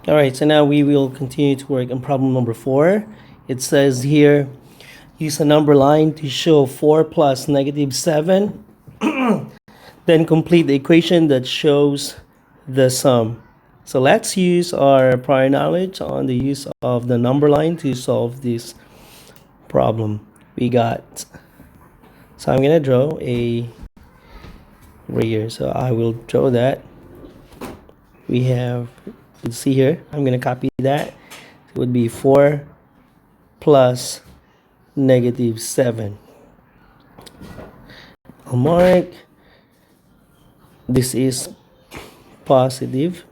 All right, so now we will continue to work on problem number 4. It says here, use a number line to show 4 plus negative 7. Then complete the equation that shows the sum. So let's use our prior knowledge on the use of the number line to solve this problem. So I'm gonna draw a right here. So I will draw that. We have, you see here, I'm gonna copy that. It would be 4 plus negative 7. I'll mark. This is positive.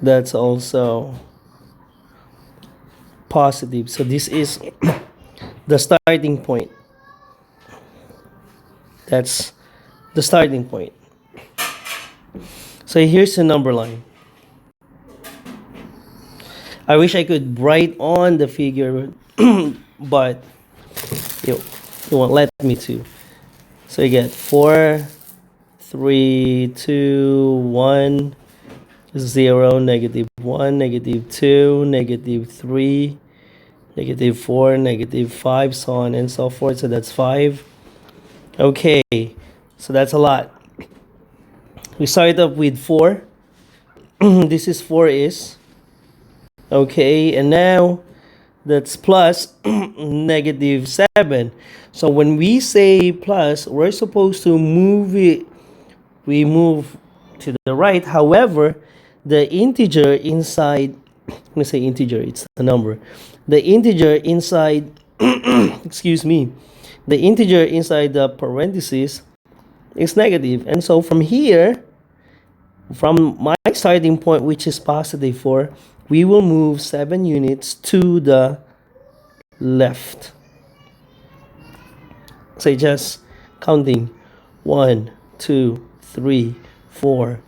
That's also positive. So this is the starting point. That's the starting point. So here's the number line. I wish I could write on the figure, but it won't let me to. So you get 4, 3, 2, 1, 0, negative 1, negative 2, negative 3, negative 4, negative 5, so on and so forth. So that's 5. Okay, so that's a lot. We start up with 4. This is 4 is. Okay, and now that's plus negative 7. So when we say plus, we're supposed to move it. We move to the right. However, the integer inside, let me say integer, it's the number. The integer inside, excuse me, the integer inside the parentheses is negative. And so from here, from my starting point, which is positive 4, we will move 7 units to the left. So just counting 1, 2, 3, 4,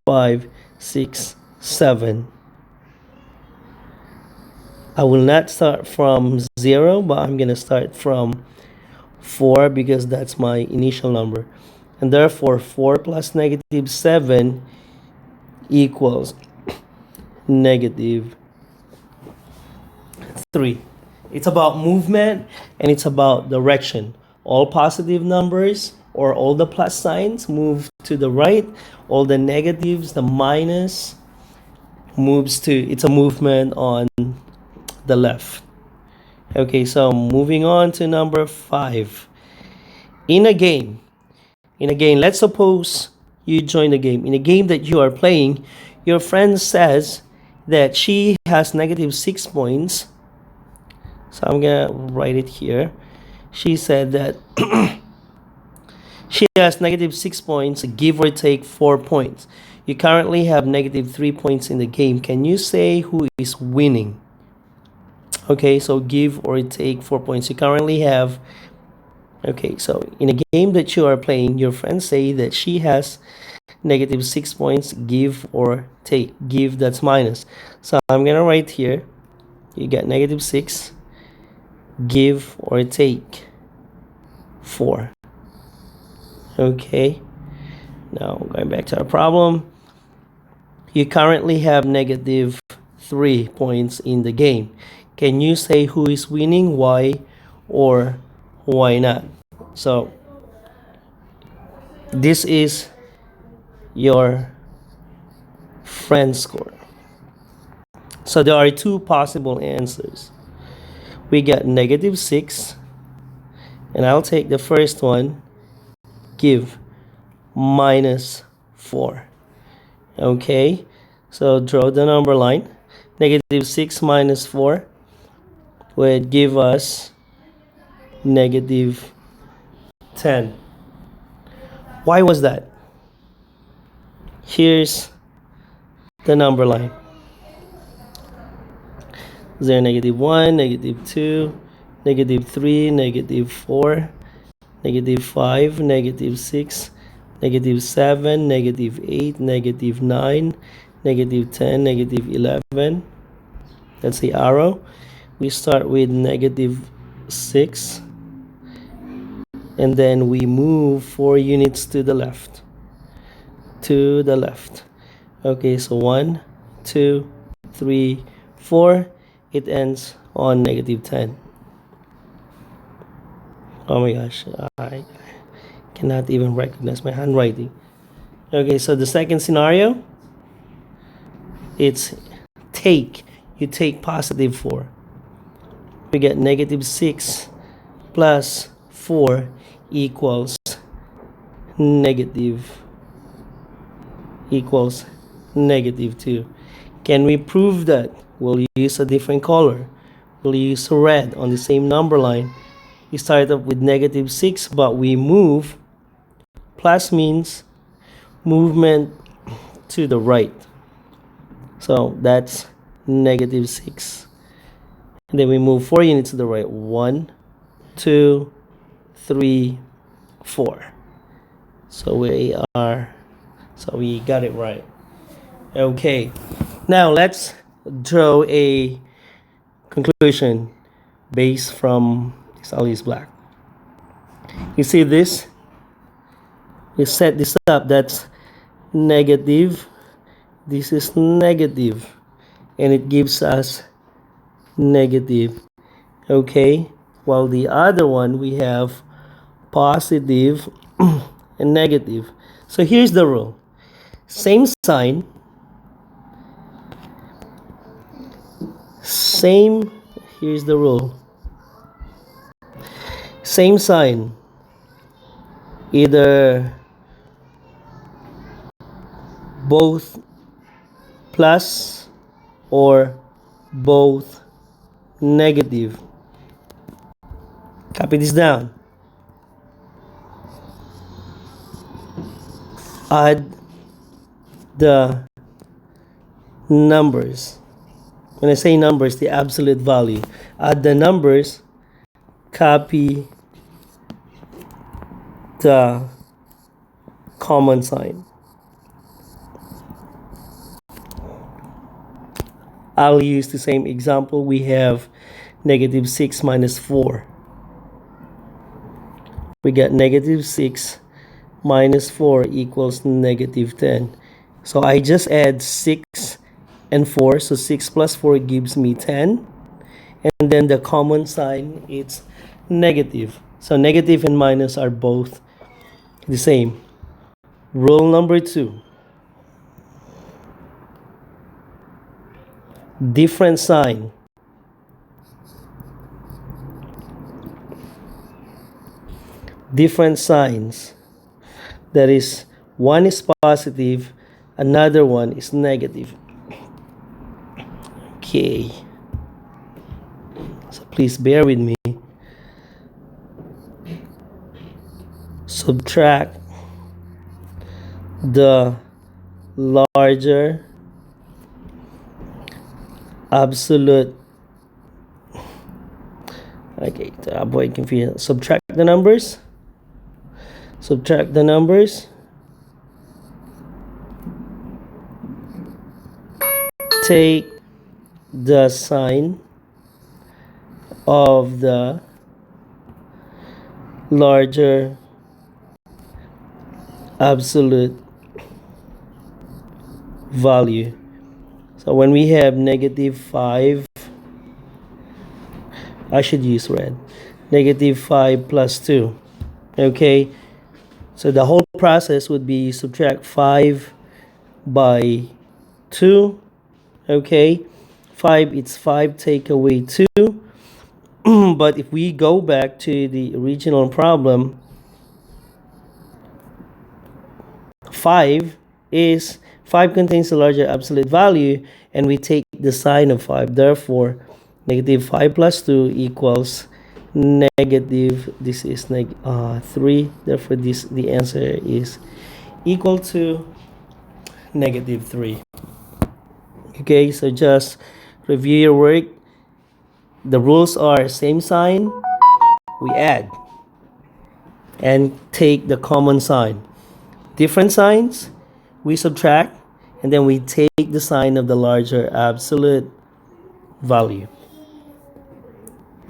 5, 6, 7. I will not start from 0, but I'm going to start from 4 because that's my initial number. And therefore, 4 plus negative 7 equals negative 3. It's about movement and it's about direction. All positive numbers or all the plus signs move to the right. All the negatives, the minus, moves to, it's a movement on the left. Okay, so moving on to number 5. In a game, let's suppose you join the game. In a game that you are playing, your friend says that she has negative 6 points. So I'm gonna write it here. She said that she has negative 6 points, give or take 4 points. You currently have negative 3 points in the game. Can you say who is winning? Okay, so give or take 4 points. You currently have, okay, so in a game that you are playing, your friends say that she has negative 6 points, give or take. Give, that's minus. So I'm gonna write here, you get negative 6, give or take 4. Okay, now going back to our problem, you currently have negative 3 points in the game. Can you say who is winning, why or why not? So this is your friend score. So there are 2 possible answers. We got negative 6, and I'll take the first one, give, minus 4. Okay, so draw the number line. Negative 6 minus 4 would give us negative 10. Why was that? Here's the number line. Is there negative 1, negative 2, negative 3, negative 4, negative 5, negative 6, negative 7, negative 8, negative 9, negative 10, negative 11. That's the arrow. We start with negative 6. And then we move 4 units to the left. To the left. Okay, so 1, 2, 3, 4. It ends on -10. Oh my gosh, I cannot even recognize my handwriting. Okay, so the second scenario, it's you take +4. We get -6 plus 4 equals negative equals -2. Can we prove that? We'll use a different color. We'll use red on the same number line. We start up with -6, but we move. Plus means movement to the right. So that's -6. And then we move 4 units to the right. 1, 2, 3, 4. So we got it right. Okay. Now let's draw a conclusion based from this. I'll use black. You see this? We set this up. That's negative. This is negative. And it gives us negative. Okay. While the other one we have positive and negative. So here's the rule. Same sign. Here's the rule. Same sign. Either both plus or both negative. Copy this down. Add the numbers. When I say numbers, the absolute value. Add the numbers, copy the common sign. I'll use the same example. We have -6 minus 4. We got -6 minus 4 equals -10. So I just add 6 and 4. So 6 plus 4 gives me 10. And then the common sign, it's negative. So negative and minus are both the same. Rule number 2. Different sign. Different signs. That is, one is positive, another one is negative. Okay. So please bear with me. Subtract the larger absolute. Okay, to avoid confusion, subtract the numbers. Subtract the numbers. Take the sign of the larger absolute value. So when we have -5, I should use red. -5 plus 2. Okay. So the whole process would be subtract 5 by 2. Okay. 5, it's 5, take away 2. But if we go back to the original problem, 5 contains the larger absolute value, and we take the sign of 5. Therefore, -5 plus 2 equals negative. This is 3. Therefore, the answer is equal to -3. Okay, so just review your work. The rules are same sign, we add and take the common sign. Different signs, we subtract, and then we take the sign of the larger absolute value.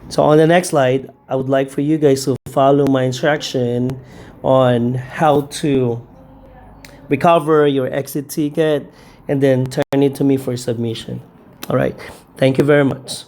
So on the next slide, I would like for you guys to follow my instruction on how to recover your exit ticket and then turn it to me for submission. All right. Thank you very much.